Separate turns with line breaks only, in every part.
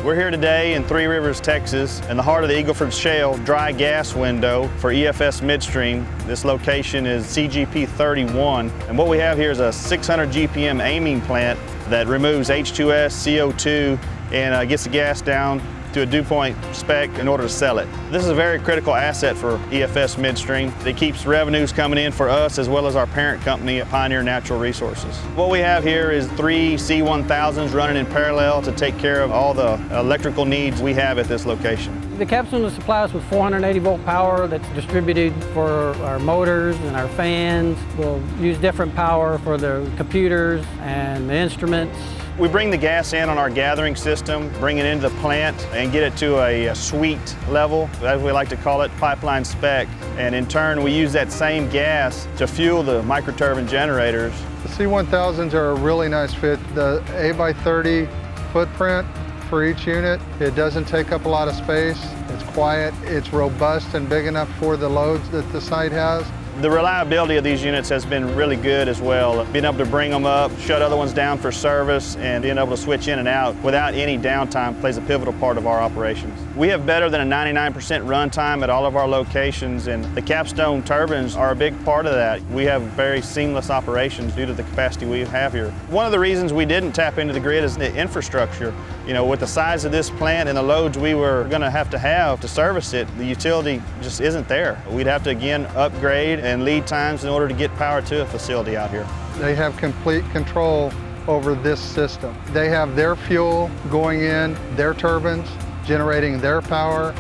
We're here today in Three Rivers, Texas, in the heart of the Eagle Ford Shale dry gas window for EFS Midstream. This location is CGP-31, and what we have here is a 600 GPM amine plant that removes H2S, CO2, and gets the gas down to a dew point spec in order to sell it. This is a very critical asset for EFS Midstream. It keeps revenues coming in for us as well as our parent company, Pioneer Natural Resources. What we have here is 3 C1000s running in parallel to take care of all the electrical needs we have at this location.
The Capstone will supply us with 480 volt power that's distributed for our motors and our fans. We'll use different power for the computers and the instruments.
We bring the gas in on our gathering system, bring it into the plant, and get it to a sweet level, as we like to call it, pipeline spec. And in turn, we use that same gas to fuel the microturbine generators.
The C1000s are a really nice fit. The 8x30 footprint for each unit, it doesn't take up a lot of space. It's quiet, it's robust and big enough for the loads that the site has.
The reliability of these units has been really good as well. Being able to bring them up, shut other ones down for service, and being able to switch in and out without any downtime plays a pivotal part of our operations. We have better than a 99% runtime at all of our locations, and the Capstone turbines are a big part of that. We have very seamless operations due to the capacity we have here. One of the reasons we didn't tap into the grid is the infrastructure. You know, with the size of this plant and the loads we were going to have to service it, the utility just isn't there. We'd have to again upgrade and lead times in order to get power to a facility out here.
They have complete control over this system. They have their fuel going in, their turbines, generating their power,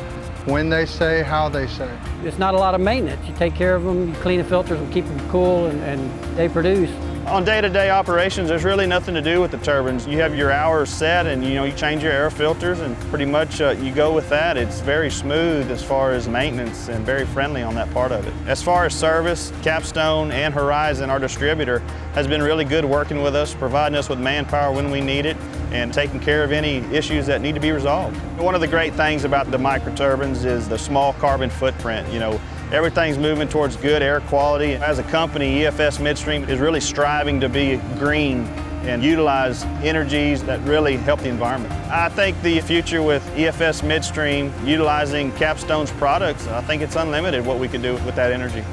when they say, how they say.
It's not a lot of maintenance. You take care of them, you clean the filters and keep them cool, and they produce.
On day-to-day operations, there's really nothing to do with the turbines. You have your hours set and you change your air filters and pretty much you go with that. It's very smooth as far as maintenance and very friendly on that part of it. As far as service, Capstone and Horizon, our distributor, has been really good working with us, providing us with manpower when we need it and taking care of any issues that need to be resolved. One of the great things about the microturbines is the small carbon footprint. Everything's moving towards good air quality. As a company, EFS Midstream is really striving to be green and utilize energies that really help the environment. I think the future with EFS Midstream utilizing Capstone's products, I think it's unlimited what we can do with that energy.